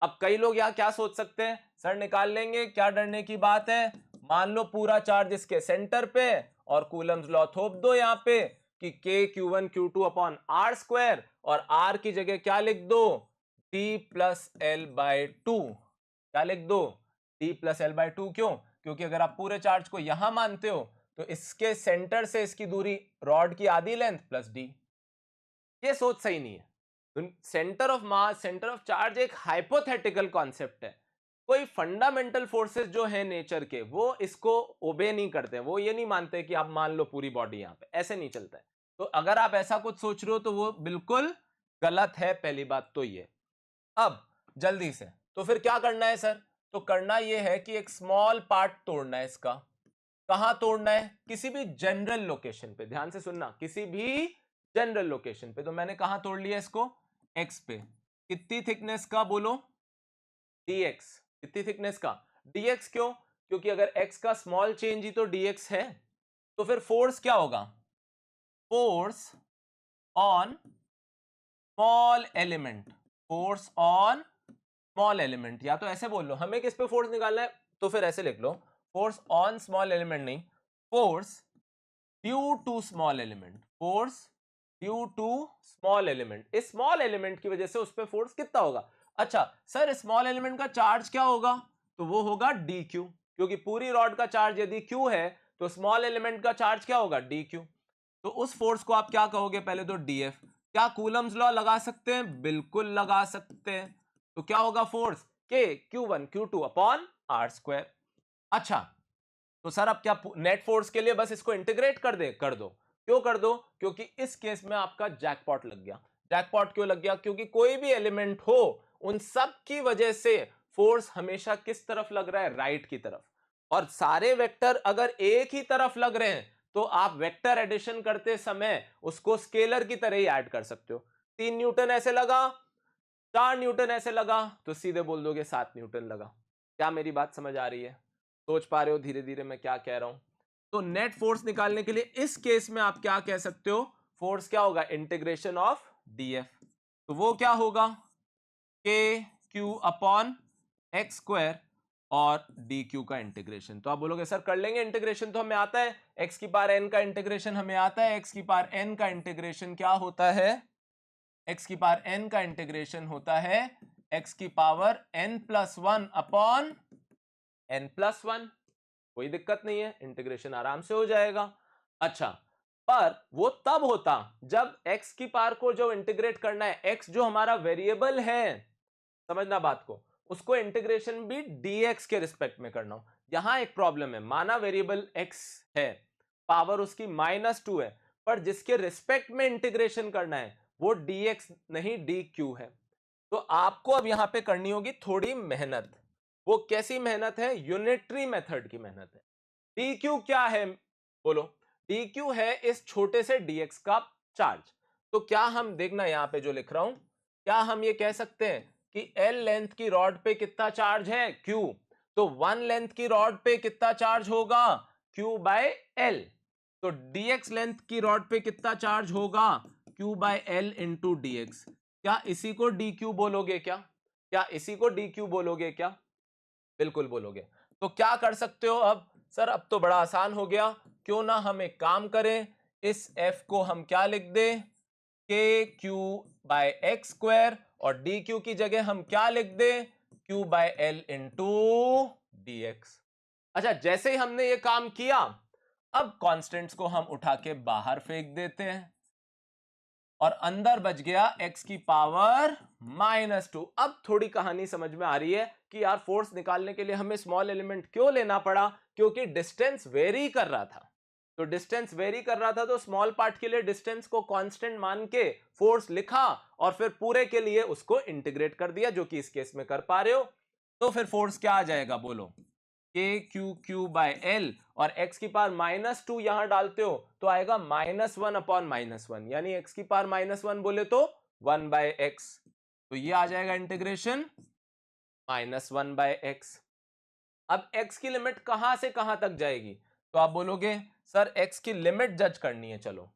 अब कई लोग यहाँ क्या सोच सकते हैं, सर निकाल लेंगे, क्या डरने की बात है। मान लो पूरा चार्ज इसके सेंटर पे, और कूलम्स लॉ थोप दो यहाँ पे कि k q1 q2 upon R square, और r की जगह क्या लिख दो? d plus L by two. क्या लिख दो? d plus L by two. क्यों? क्योंकि अगर आप पूरे चार्ज को यहां मानते हो, तो इसके सेंटर से इसकी दूरी रॉड की आधी लेंथ प्लस d। ये सोच सही नहीं है। Centre of mass, centre of charge एक हाइपोथेटिकल कॉन्सेप्ट है। कोई फंडामेंटल फोर्सेस जो है नेचर के, वो इसको ओबे नहीं करते। वो ये नहीं मानते कि आप मान लो पूरी बॉडी यहां पे, ऐसे नहीं चलता है। तो अगर आप ऐसा कुछ सोच रहे हो तो वो बिल्कुल गलत है, पहली बात तो ये। अब जल्दी से, तो फिर क्या करना है सर? तो करना ये है कि एक स्मॉल पार्ट तोड़ना है इसका। कहां तोड़ना है? किसी भी जनरल लोकेशन पे। ध्यान से सुनना, किसी भी जनरल लोकेशन पे। तो मैंने कहां तोड़ लिया इसको? एक्स पे। कितनी थिकनेस का बोलो? dx, कितनी थिकनेस का, dx क्यों, क्योंकि अगर x का स्मॉल चेंज ही तो dx है, तो फिर फोर्स क्या होगा, force on small element, force on small element, या तो ऐसे बोल लो, हमें किस पे फोर्स निकालना है, तो फिर ऐसे लिख लो, फोर्स ऑन स्मॉल एलिमेंट नहीं, force due to small element, force due to small element, इस स्मॉल एलिमेंट की वजह से उस पे फोर्स कितना होगा। अच्छा सर स्मॉल एलिमेंट का चार्ज क्या होगा, तो वो होगा डी क्यू, क्योंकि पूरी रॉड का चार्ज यदि क्यू है तो स्मॉल एलिमेंट का चार्ज क्या होगा, डी क्यू। तो उस फोर्स को आप क्या कहोगे, पहले तो डीएफ। क्या कूलम्स लॉ लगा सकते हैं, बिल्कुल लगा सकते हैं। तो क्या होगा फोर्स, के Q1 Q2 upon R square. अच्छा तो सर अब क्या नेट फोर्स के लिए बस इसको इंटीग्रेट कर दो, क्यों कर दो, क्योंकि इस केस में आपका जैकपॉट लग गया। जैकपॉट क्यों लग गया, क्योंकि कोई भी एलिमेंट हो उन सब की वजह से फोर्स हमेशा किस तरफ लग रहा है, राइट की तरफ। और सारे वेक्टर अगर एक ही तरफ लग रहे हैं तो आप वेक्टर एडिशन करते समय उसको स्केलर की तरह ही ऐड कर सकते हो। 3 न्यूटन ऐसे लगा, 4 न्यूटन ऐसे लगा, तो सीधे बोल दोगे 7 न्यूटन लगा। क्या मेरी बात समझ आ रही है, सोच पा रहे हो धीरे धीरे मैं क्या कह रहा हूं। तो नेट फोर्स निकालने के लिए इस केस में आप क्या कह सकते हो, फोर्स क्या होगा, इंटीग्रेशन ऑफ डीएफ। तो वो क्या होगा, के क्यू अपॉन एक्स स्क्वायर और डी क्यू का इंटीग्रेशन। तो आप बोलोगे सर कर लेंगे इंटीग्रेशन, तो हमें आता है एक्स की पावर एन का इंटीग्रेशन, हमें आता है एक्स की पावर एन का इंटीग्रेशन क्या होता है, एक्स की पावर एन का इंटीग्रेशन होता है एक्स की power N plus one upon N plus one. कोई दिक्कत नहीं है, इंटीग्रेशन आराम से हो जाएगा। अच्छा पर वो तब होता जब x की पावर को जो इंटीग्रेट करना है, x जो हमारा वेरिएबल है, समझना बात को, उसको इंटीग्रेशन भी dx के रिस्पेक्ट में करना हो। यहां एक प्रॉब्लम है, माना वेरिएबल x है, पावर उसकी -2 है, पर जिसके रिस्पेक्ट में इंटीग्रेशन करना है वो dx नहीं dq है। तो आपको अब यहां पे करनी होगी थोड़ी मेहनत। वो कैसी मेहनत है, यूनिटरी मेथड की मेहनत है। dq क्या है, बोलो, dq है इस छोटे से dx का चार्ज। तो क्या हम देखना यहां पे जो लिख रहा हूं, क्या हम ये कह सकते हैं कि L लेंथ की रॉड पे कितना चार्ज है, Q, तो 1 लेंथ की रॉड पे कितना चार्ज होगा, Q बाय L। तो dx लेंथ की रॉड पे कितना चार्ज होगा, Q by L into dx। क्या इसी को dq बोलोगे, क्या इसी को dq बोलोगे क्या, बिल्कुल बोलोगे। तो क्या कर सकते हो अब, सर अब तो बड़ा आसान हो गया, क्यों ना हम एक काम करें, इस f को हम क्या लिख दें, के क्यू बाय एक्स स्क्वायर, और डी क्यू की जगह हम क्या लिख दें, Q by L into D x. अच्छा जैसे ही हमने ये काम किया, अब कांस्टेंट्स को हम उठा के बाहर फेंक देते हैं और अंदर बच गया x की पावर -2। अब थोड़ी कहानी समझ में आ रही है कि यार फोर्स निकालने के लिए हमें स्मॉल एलिमेंट क्यों लेना पड़ा, क्योंकि डिस्टेंस वेरी कर रहा था। तो डिस्टेंस वेरी कर रहा था तो स्मॉल पार्ट के लिए डिस्टेंस को कांस्टेंट मान के फोर्स लिखा और फिर पूरे के लिए उसको इंटीग्रेट कर दिया, जो कि इस केस में कर पा रहे हो। तो फिर फोर्स क्या आ जाएगा, बोलो, के क्यू क्यू बाय एल, और x की पावर -2 यहां डालते हो तो आएगा -1 अपॉन -1, यानी x की पावर -1 बोले तो 1 बाय एक्स। तो ये आ जाएगा इंटीग्रेशन -1 बाय एक्स। अब x की लिमिट कहां से कहां तक जाएगी, तो आप बोलोगे सर x की लिमिट जज करनी है, चलो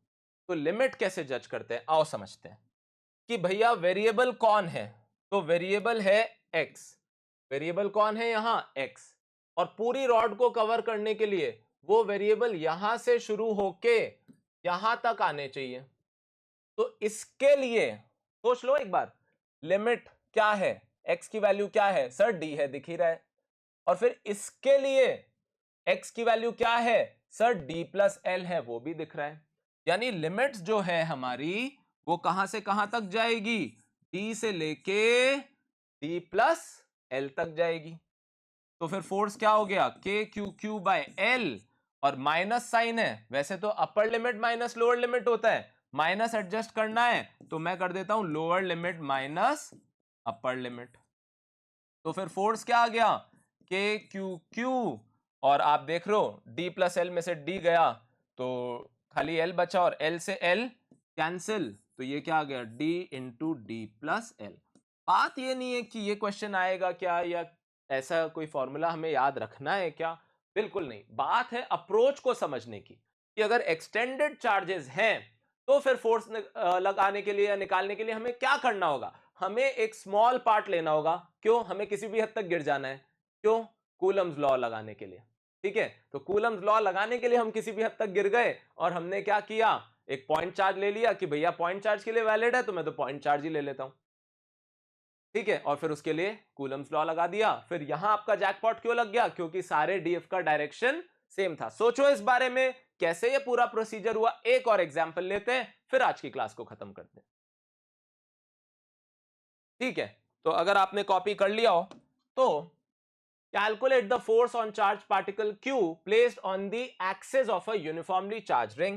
तो लिमिट कैसे जज करते हैं, आओ समझते हैं कि भैया वेरिएबल कौन है, तो वेरिएबल है x। वेरिएबल कौन है यहां, x। और पूरी रॉड को कवर करने के लिए वो वेरिएबल यहां से शुरू होके यहां तक आने चाहिए। तो इसके लिए सोच लो एक बार, लिमिट क्या है, x की वैल्यू क्या है, सर d है, दिख ही रहा है। और फिर इसके लिए x की वैल्यू क्या है, सर d प्लस एल है, वो भी दिख रहा है। यानी लिमिट्स जो है हमारी वो कहां से कहां तक जाएगी, d से लेके d प्लस एल तक जाएगी। तो फिर फोर्स क्या हो गया, के क्यू क्यू बाय एल, और माइनस साइन है, वैसे तो upper limit minus lower limit होता है, माइनस एडजस्ट करना है तो मैं कर देता हूं lower limit minus upper limit. तो फिर फोर्स क्या आ गया, के क्यू क्यू, और आप देख रहे हो डी प्लस एल में से डी गया तो खाली एल बचा, और एल से एल कैंसिल, तो ये क्या आ गया, D into D plus L. बात ये नहीं है कि ये क्वेश्चन आएगा क्या या ऐसा कोई फॉर्मूला हमें याद रखना है क्या, बिल्कुल नहीं। बात है अप्रोच को समझने की कि अगर एक्सटेंडेड चार्जेस हैं तो फिर फोर्स लगाने के लिए या निकालने के लिए हमें क्या करना होगा। हमें एक स्मॉल पार्ट लेना होगा। क्यों? हमें किसी भी हद तक गिर जाना है। क्यों? कूलम्स लॉ लगाने के लिए। ठीक है, तो कूलम्स लॉ लगाने के लिए हम किसी भी हद तक गिर गए और हमने क्या किया, एक पॉइंट चार्ज ले लिया कि भैया पॉइंट चार्ज के लिए वैलिड है तो मैं तो पॉइंट चार्ज ही ले लेता हूं। ठीक है, और फिर उसके लिए कूलम्स लॉ लगा दिया। फिर यहां आपका जैकपॉट क्यों लग गया? क्योंकि सारे डीएफ का डायरेक्शन सेम था। सोचो इस बारे में कैसे ये पूरा प्रोसीजर हुआ। एक और एग्जांपल लेते हैं फिर आज की क्लास को खत्म करते हैं। ठीक है, तो अगर आपने कॉपी कर लिया हो तो calculate the force on charged particle q placed on the axis of a uniformly charged ring।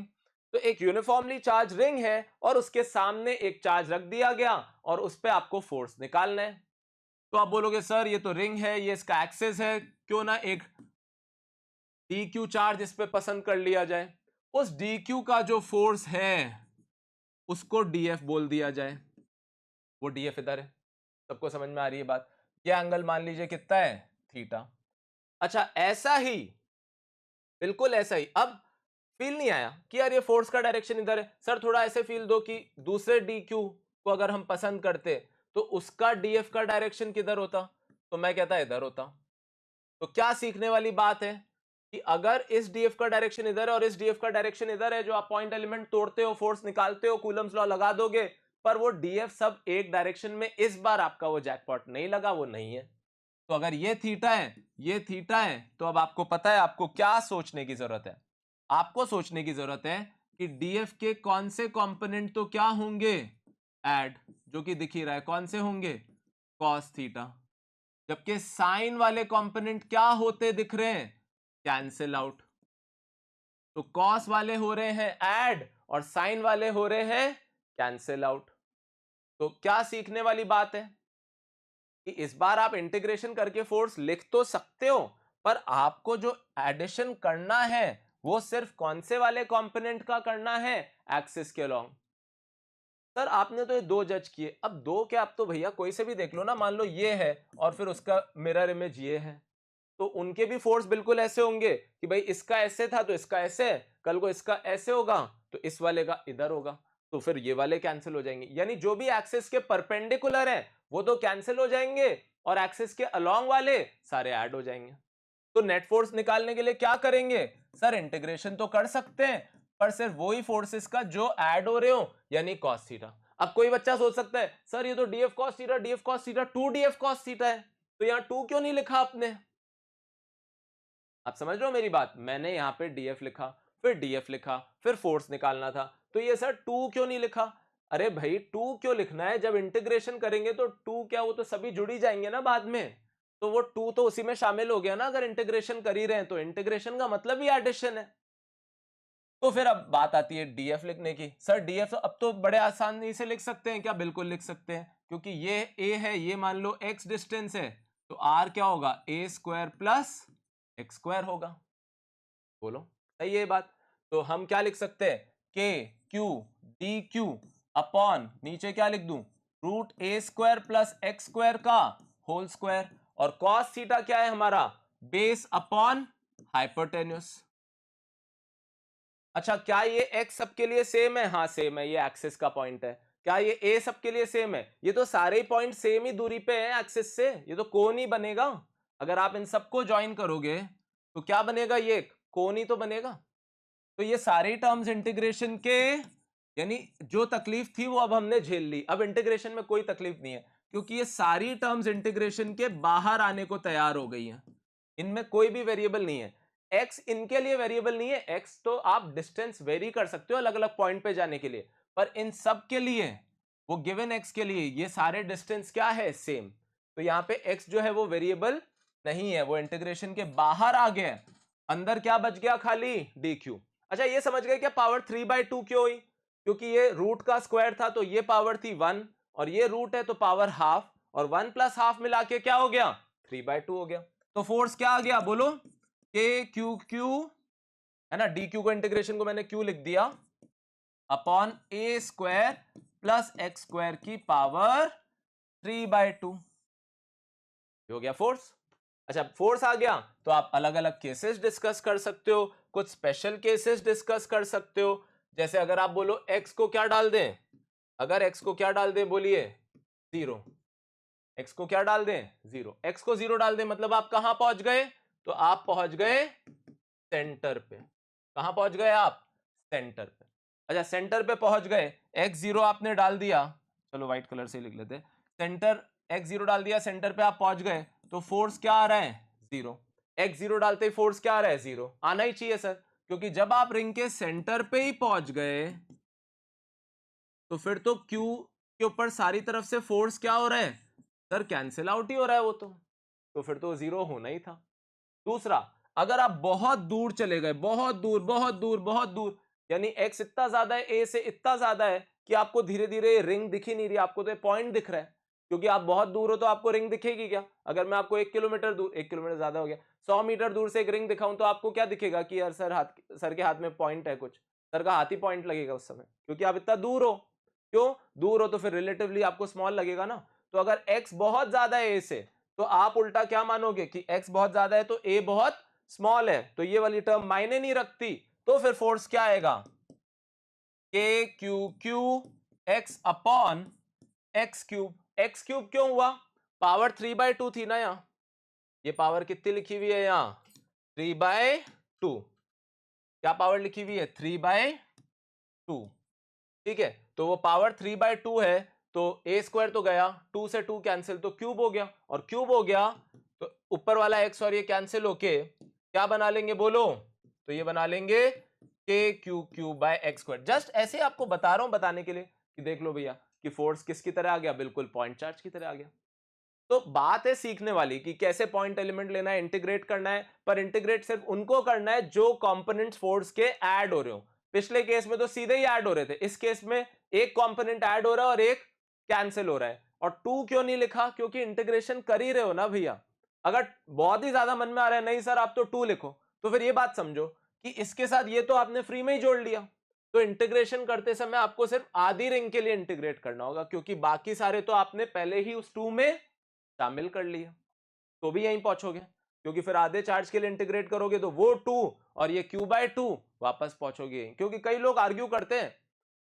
तो एक यूनिफॉर्मली चार्ज रिंग है और उसके सामने एक चार्ज रख दिया गया और उस पे आपको फोर्स निकालना है। तो आप बोलोगे सर ये तो रिंग है, ये इसका एक्सिस है, क्यों ना एक डी क्यू चार्ज इस पे पसंद कर लिया जाए। उस डी क्यू का जो फोर्स है उसको डीएफ बोल दिया जाए। वो डीएफ इधर है, सबको समझ में आ रही है बात। ये एंगल मान लीजिए कितना है, थीटा। अच्छा, ऐसा ही, बिल्कुल ऐसा ही। अब फील नहीं आया कि यार ये फोर्स का डायरेक्शन इधर है। सर थोड़ा ऐसे फील दो कि दूसरे डी क्यू को अगर हम पसंद करते तो उसका डीएफ का डायरेक्शन किधर होता? तो मैं कहता इधर होता। तो क्या सीखने वाली बात है कि अगर इस डीएफ का डायरेक्शन इधर है और इस डीएफ का डायरेक्शन इधर है, जो आप पॉइंट एलिमेंट तोड़ते हो, फोर्स निकालते हो, कूलम्स लॉ लगा दोगे, पर वो डीएफ सब एक डायरेक्शन में, इस बार आपका वो जैकपॉट नहीं लगा, वो नहीं है। तो अगर ये थीटा है, ये थीटा है, तो अब आपको पता है आपको क्या सोचने की जरूरत है। आपको सोचने की जरूरत है कि डीएफ के कौन से कंपोनेंट तो क्या होंगे, ऐड, जो कि दिख ही रहा है, कौन से होंगे, कॉस थीटा। जबकि साइन वाले कंपोनेंट क्या होते दिख रहे हैं, कैंसिल आउट। तो कॉस वाले हो रहे हैं ऐड और साइन वाले हो रहे हैं कैंसिल आउट। तो क्या सीखने वाली बात है कि इस बार आप इंटीग्रेशन करके फोर्स लिख तो सकते हो, पर आपको जो एडिशन करना है वो सिर्फ कौन से वाले कंपोनेंट का करना है, एक्सिस के अलोंग। सर आपने तो ये दो जज किए, अब दो क्या, आप तो भैया कोई से भी देख लो ना। मान लो ये है और फिर उसका मिरर इमेज ये है, तो उनके भी फोर्स बिल्कुल ऐसे होंगे कि भाई इसका ऐसे था तो इसका ऐसे है, कल को इसका ऐसे होगा तो इस वाले का इधर होगा, तो फिर ये वाले कैंसिल हो जाएंगे। यानी जो भी एक्सिस के परपेंडिकुलर है वो तो कैंसिल हो जाएंगे और एक्सिस के अलोंग वाले सारे ऐड हो जाएंगे। तो नेट फोर्स निकालने के लिए क्या करेंगे? सर इंटीग्रेशन तो कर सकते हैं, पर सिर्फ वही फोर्सेस का जो ऐड हो रहे हो, यानी कॉस थीटा। अब कोई बच्चा सोच सकता है सर ये तो DF cos theta, DF cos theta, 2 DF cos theta है, तो यहां 2 क्यों नहीं लिखा आपने? आप समझ रहे हो मेरी बात? मैंने यहां पे डीएफ लिखा, फिर डीएफ लिखा, फिर फोर्स निकालना था, तो ये सर 2 क्यों नहीं लिखा? अरे भाई 2 क्यों लिखना है? जब इंटीग्रेशन करेंगे तो 2 क्या, वो तो सभी जुड़ ही जाएंगे ना बाद में। तो वो 2 तो उसी में शामिल हो गया ना। अगर इंटीग्रेशन कर ही रहे हैं तो इंटीग्रेशन का मतलब ही एडिशन है। तो फिर अब बात आती है डीएफ लिखने की। सर डीएफ अब तो बड़े आसानी से लिख सकते हैं क्या? बिल्कुल लिख सकते हैं, क्योंकि ये ए है, ये मान लो एक्स डिस्टेंस है, तो आर क्या होगा, ए स्क्वायर प्लस एक्स स्क्वायर होगा। बोलो सही है ये बात? तो हम क्या लिख सकते हैं, के क्यू डी क्यू अपॉन नीचे क्या लिख दूं, रूट ए स्क्वायर प्लस एक्स स्क्वायर का होल स्क्वायर। और कॉस थीटा क्या है हमारा, बेस अपॉन हाइपोटेन्यूस। अच्छा, क्या ये x सबके लिए सेम है? हाँ सेम है, ये एक्सिस का पॉइंट है। क्या ये a सबके लिए सेम है? ये तो सारे पॉइंट सेम ही दूरी पे हैं एक्सिस से, ये तो कोन ही बनेगा। अगर आप इन सबको ज्वाइन करोगे तो क्या बनेगा, ये कोन ही तो बनेगा। तो ये सारे टर्म्स इंटीग्रेशन के, यानी जो तकलीफ थी वो अब हमने झेल ली। अब इंटीग्रेशन में कोई तकलीफ नहीं है, क्योंकि ये सारी टर्म्स इंटीग्रेशन के बाहर आने को तैयार हो गई हैं। इनमें कोई भी वेरिएबल नहीं है। x इनके लिए वेरिएबल नहीं है। x तो आप डिस्टेंस वेरी कर सकते हो अलग अलग पॉइंट पे जाने के लिए, पर इन सब के लिए, वो गिवन x के लिए ये सारे डिस्टेंस क्या है, सेम। तो यहाँ पे x जो है वो वेरिएबल नहीं है, वो इंटीग्रेशन के बाहर आ गया। अंदर क्या बच गया, खाली dq। अच्छा ये समझ गए क्या पावर 3/2 क्यों हुई? क्योंकि ये रूट का स्क्वायर था तो ये पावर थी 1, और ये रूट है तो पावर हाफ, और 1 प्लस हाफ मिला के क्या हो गया, 3/2 हो गया। तो फोर्स क्या आ गया, बोलो, के क्यू क्यू है ना, डी क्यू को इंटीग्रेशन को मैंने क्यू लिख दिया, अपॉन ए स्क्वायर प्लस एक्स स्क्वायर की पावर 3/2 हो गया फोर्स। अच्छा फोर्स आ गया तो आप अलग अलग केसेस डिस्कस कर सकते हो, कुछ स्पेशल केसेस डिस्कस कर सकते हो। जैसे अगर आप बोलो x को क्या डाल दें, अगर x को क्या डाल दें बोलिए 0, x को क्या डाल दें 0, x को 0 डाल दें मतलब आप कहां पहुंच गए, तो आप पहुंच गए सेंटर पे। कहां पहुंच गए आप, सेंटर पे। अच्छा सेंटर पे पहुंच गए, x0 आपने डाल दिया, चलो व्हाइट कलर से लिख लेते हैं, सेंटर x0 डाल दिया, सेंटर पे आप पहुंच गए तो फोर्स क्या आ रहा है 0। x0 डालते ही फोर्स क्या आ रहा है 0, आना ही चाहिए सर, क्योंकि जब आप रिंग के सेंटर पे ही पहुंच गए तो फिर तो Q के ऊपर सारी तरफ से फोर्स क्या हो रहा है सर, कैंसिल आउट ही हो रहा है वो तो फिर तो 0 होना ही था। दूसरा, अगर आप बहुत दूर चले गए, बहुत दूर बहुत दूर बहुत दूर, यानी x इतना ज्यादा है, a से इतना ज्यादा है कि आपको धीरे धीरे रिंग दिख ही नहीं रही, आपको तो पॉइंट दिख रहा है, क्योंकि आप बहुत दूर हो तो आपको रिंग दिखेगी क्या। अगर मैं आपको 1 किलोमीटर दूर, 1 किलोमीटर ज्यादा हो गया, 100 मीटर दूर से एक रिंग दिखाऊं तो आपको क्या दिखेगा कि यार सर के हाथ में पॉइंट है, कुछ सर का हाथ ही पॉइंट लगेगा उस समय, क्योंकि आप इतना दूर हो। क्यों दूर हो तो फिर रिलेटिवली आपको स्मॉल लगेगा ना। तो अगर x बहुत ज्यादा है a से, तो आप उल्टा क्या मानोगे कि x बहुत ज्यादा है तो a बहुत स्मॉल है, तो ये वाली टर्म मायने नहीं रखती, तो फिर फोर्स क्या आएगा के Q Q x upon x cube. X cube क्यों हुआ, पावर 3/2 थी ना, यहां ये पावर कितनी लिखी हुई है, यहां 3/2, क्या पावर लिखी हुई है 3/2, ठीक है। तो वो पावर 3/2 है, तो a स्क्वायर तो गया, 2 से 2 कैंसिल तो क्यूब हो गया, और क्यूब हो गया तो ऊपर वाला x और ये कैंसिल होके क्या बना लेंगे बोलो, तो ये बना लेंगे के Q cube by x square. Just ऐसे आपको बता रहा हूं बताने के लिए कि देख लो भैया कि फोर्स किसकी तरह आ गया, बिल्कुल पॉइंट चार्ज की तरह आ गया। तो बात है सीखने वाली कि कैसे पॉइंट एलिमेंट लेना है, इंटीग्रेट करना है, पर इंटीग्रेट सिर्फ उनको करना है जो कंपोनेंट्स फोर्स के ऐड हो रहे हो। पिछले केस में तो सीधे ही ऐड हो रहे थे, इस केस में एक कंपोनेंट ऐड हो रहा है और एक कैंसिल हो रहा है। और 2 क्यों नहीं लिखा, क्योंकि इंटीग्रेशन कर ही रहे हो ना भैया। अगर बहुत ही ज्यादा मन में आ रहा है नहीं सर आप तो 2 लिखो, तो फिर ये बात समझो कि इसके साथ ये तो आपने फ्री में ही जोड़ लिया, तो इंटीग्रेशन करते समय आपको सिर्फ आधी रिंग के लिए इंटीग्रेट करना होगा, क्योंकि बाकी सारे तो आपने पहले ही उस 2 में शामिल कर लिया, तो भी यहीं पहुंचोगे, क्योंकि फिर आधे चार्ज के लिए इंटीग्रेट करोगे तो वो 2 और ये q/2 वापस पहुंचोगे। क्योंकि कई लोग आर्ग्यू करते हैं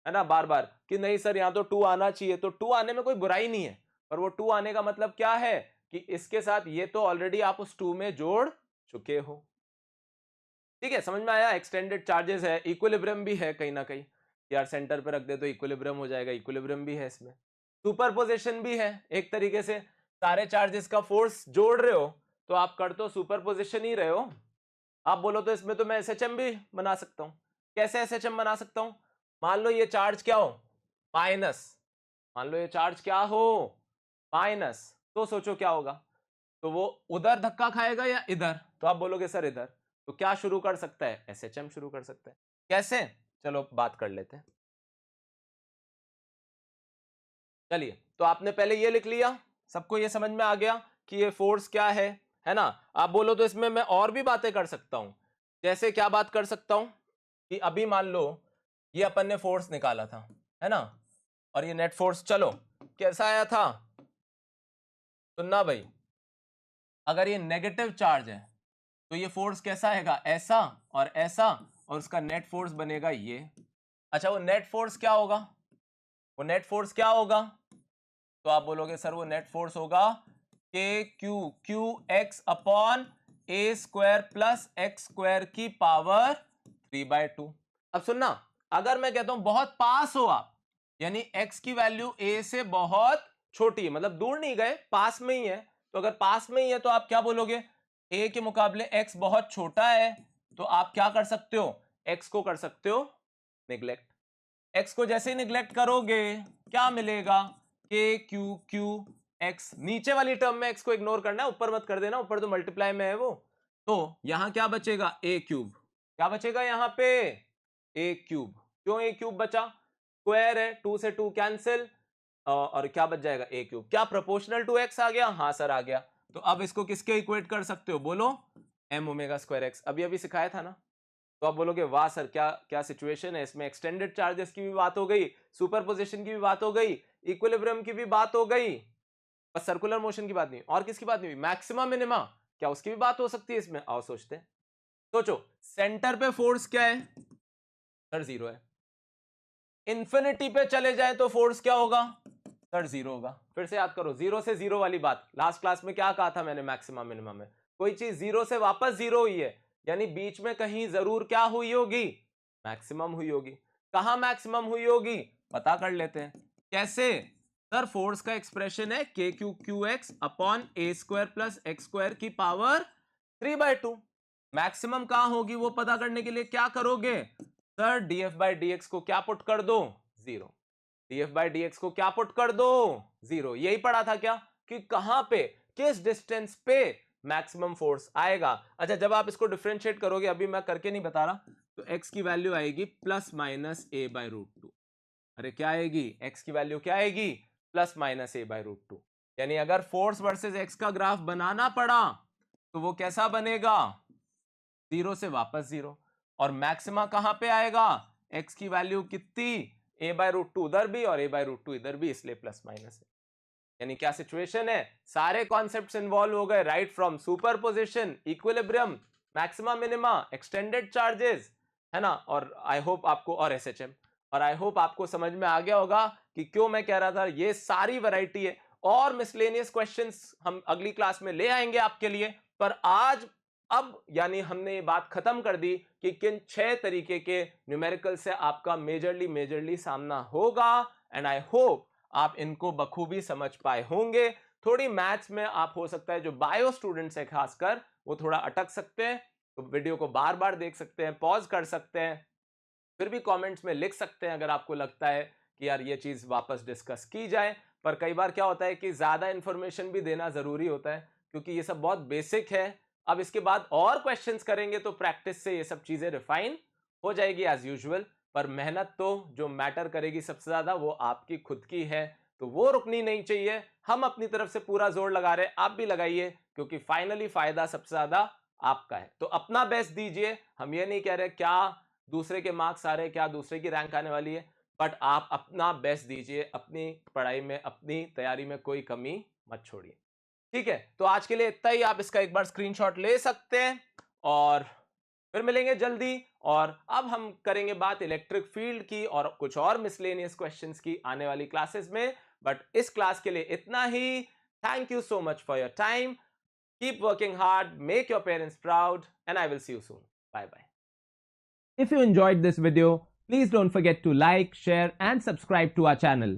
है ना बार बार कि नहीं सर यहाँ तो 2 आना चाहिए, तो 2 आने में कोई बुराई नहीं है, पर वो 2 आने का मतलब क्या है कि इसके साथ ये तो ऑलरेडी आप उस 2 में जोड़ चुके हो। ठीक है, समझ में आया। एक्सटेंडेड चार्जेस है, इक्विलिब्रियम भी है कहीं ना कहीं, यार सेंटर पे रख दे तो इक्विलिब्रियम हो जाएगा, इक्विलिब्रियम भी है इसमें, सुपरपोजिशन भी है एक तरीके से। सारे चार्जेस का फोर्स जोड़ रहे हो तो आप कर तो सुपरपोजिशन ही रहे हो। आप बोलो तो इसमें तो मैं एसएचएम भी बना सकता हूं। कैसे एसएचएम बना सकता हूं, मान लो ये चार्ज क्या हो माइनस, मान लो ये चार्ज क्या हो माइनस, तो सोचो क्या होगा, तो वो उधर धक्का खाएगा या इधर, तो आप बोलोगे सर इधर, तो क्या शुरू कर सकता है एसएचएम शुरू कर सकता है। कैसे, चलो बात कर लेते हैं। चलिए तो आपने पहले ये लिख लिया, सबको ये समझ में आ गया कि ये फोर्स क्या है ना। आप बोलो तो इसमें मैं और भी बातें कर सकता हूं, जैसे क्या बात कर सकता हूं कि अभी मान लो ये अपन ने फोर्स निकाला था है ना, और ये नेट फोर्स चलो कैसा आया था, सुनना भाई, अगर ये नेगेटिव चार्ज है तो ये फोर्स कैसा आएगा ऐसा और ऐसा, और उसका नेट फोर्स बनेगा ये। अच्छा वो नेट फोर्स क्या होगा, वो नेट फोर्स क्या होगा, तो आप बोलोगे सर वो नेट फोर्स होगा के क्यू क्यू एक्स अपॉन ए स्क्वायर प्लस एक्स स्क्वायर की पावर 3/2। अब सुनना, अगर मैं कहता हूं बहुत पास हो आप, यानी x की वैल्यू a से बहुत छोटी है, मतलब दूर नहीं गए पास में ही है, तो अगर पास में ही है तो आप क्या बोलोगे a के मुकाबले x बहुत छोटा है, तो आप क्या कर सकते हो x को कर सकते हो निगलेक्ट। x को जैसे ही निगलेक्ट करोगे क्या मिलेगा के क्यू क्यू एक्स, नीचे वाली टर्म में x को इग्नोर करना है, ऊपर मत कर देना, ऊपर तो मल्टीप्लाई में है वो। तो यहां क्या बचेगा a क्यूब, क्या बचेगा यहां पे a क्यूब। क्यों a क्यूब बचा, स्क्वायर है, 2 से 2 कैंसिल, और क्या बच जाएगा a क्यूब। क्या प्रोपोर्शनल टू x आ गया, हाँ सर आ गया। तो अब इसको किसके इक्वेट कर सकते हो बोलो m ओमेगा स्क्वायर एक्स, अभी अभी सिखाया था ना। तो आप बोलोगे वाह सर क्या क्या सिचुएशन है, इसमें एक्सटेंडेड चार्जेस की भी बात हो गई, सुपरपोजिशन की भी बात हो गई, इक्विलिब्रियम की भी बात हो गई, बस सर्कुलर मोशन की बात नहीं, और किसकी बात नहीं हुई? मैक्सिमा मिनिमा, क्या उसकी भी बात हो सकती है इसमें? आओ सोचते हैं। सोचो, सेंटर पे फोर्स क्या है सर? जीरो है। इंफिनिटी पे चले जाए तो फोर्स क्या होगा सर? जीरो होगा। फिर से याद करो, जीरो से जीरो वाली बात, लास्ट क्लास में क्या कहा था मैंने? मैक्सिमम मिनिमम में कोई चीज जीरो से वापस जीरो हुई है, यानी बीच में कहीं जरूर क्या हुई होगी? मैक्सिमम हुई होगी। कहां मैक्सिमम हुई होगी पता कर लेते हैं। कैसे सर? फोर्स का एक्सप्रेशन है के क्यू क्यू एक्स अपॉन ए स्क्वायर प्लस एक्स स्क्वायर की पावर 3/2। मैक्सिमम कहां होगी वो पता करने के लिए क्या करोगे sir? df by D x को क्या पुट कर दो? Zero. df by D x को क्या पुट कर दो? जीरो। यही पढ़ा था क्या कि कहां पे, किस डिस्टेंस पे मैक्सिमम फोर्स आएगा। अच्छा, जब आप इसको डिफरेंशिएट करोगे, अभी मैं करके नहीं बता रहा, तो x की वैल्यू आएगी plus minus A by root two. अरे क्या आएगी? x की वैल्यू क्या आएगी? Plus minus A by root two. यानी अगर फोर्स वर्सेस x का ग्राफ बनाना पड़ा तो वो कैसा बनेगा? जीरो से वापस जीरो। और मैक्सिमा कहां पे आएगा? x की वैल्यू कितनी? a बाय रूट टू उधर भी और a बाय रूट टू इधर भी, इसलिए प्लस माइनस है। यानी क्या सिचुएशन है? सारे कॉन्सेप्ट्स इन्वॉल्व हो गए, right from superposition, equilibrium, maxima minima, extended charges, है ना, और आई होप आपको, और एसएचएम, और आई होप आपको समझ में आ गया होगा कि क्यों मैं कह रहा था ये सारी वैरायटी है। और मिसलेनियस क्वेश्चंस हम अगली क्लास में ले आएंगे आपके लिए, पर आज अब यानी हमने ये बात खत्म कर दी कि किन 6 तरीके के न्यूमेरिकल से आपका मेजरली सामना होगा, एंड आई होप आप इनको बखूबी समझ पाए होंगे। थोड़ी मैथ्स में आप हो सकता है जो बायो स्टूडेंट्स है खासकर, वो थोड़ा अटक सकते हैं, तो वीडियो को बार बार देख सकते हैं, पॉज कर सकते हैं, फिर भी कमेंट्स में लिख सकते हैं अगर आपको लगता है कि यार ये चीज वापस डिस्कस की जाए। पर कई बार क्या होता है कि ज्यादा इंफॉर्मेशन भी देना जरूरी होता है, क्योंकि ये सब बहुत बेसिक है। अब इसके बाद और क्वेश्चंस करेंगे तो प्रैक्टिस से ये सब चीजें रिफाइन हो जाएगी एज यूजुअल। पर मेहनत तो जो मैटर करेगी सबसे ज्यादा वो आपकी खुद की है, तो वो रुकनी नहीं चाहिए। हम अपनी तरफ से पूरा जोर लगा रहे हैं, आप भी लगाइए, क्योंकि फाइनली फायदा सबसे ज्यादा आपका है। तो अपना बेस्ट दीजिए। हम ये नहीं कह रहे क्या दूसरे के मार्क्स आ रहे हैं, क्या दूसरे की रैंक आने वाली है, बट आप अपना बेस्ट दीजिए, अपनी पढ़ाई में, अपनी तैयारी में कोई कमी मत छोड़िए। ठीक है, तो आज के लिए इतना ही। आप इसका एक बार स्क्रीनशॉट ले सकते हैं और फिर मिलेंगे जल्दी। और अब हम करेंगे बात इलेक्ट्रिक फील्ड की और कुछ और मिसलेनियस क्वेश्चंस की आने वाली क्लासेस में। बट इस क्लास के लिए इतना ही। Thank you so much for your time. Keep working hard, make your parents proud, and I will see you soon. Bye bye. If you enjoyed this video, please don't forget to like, share and subscribe to our channel.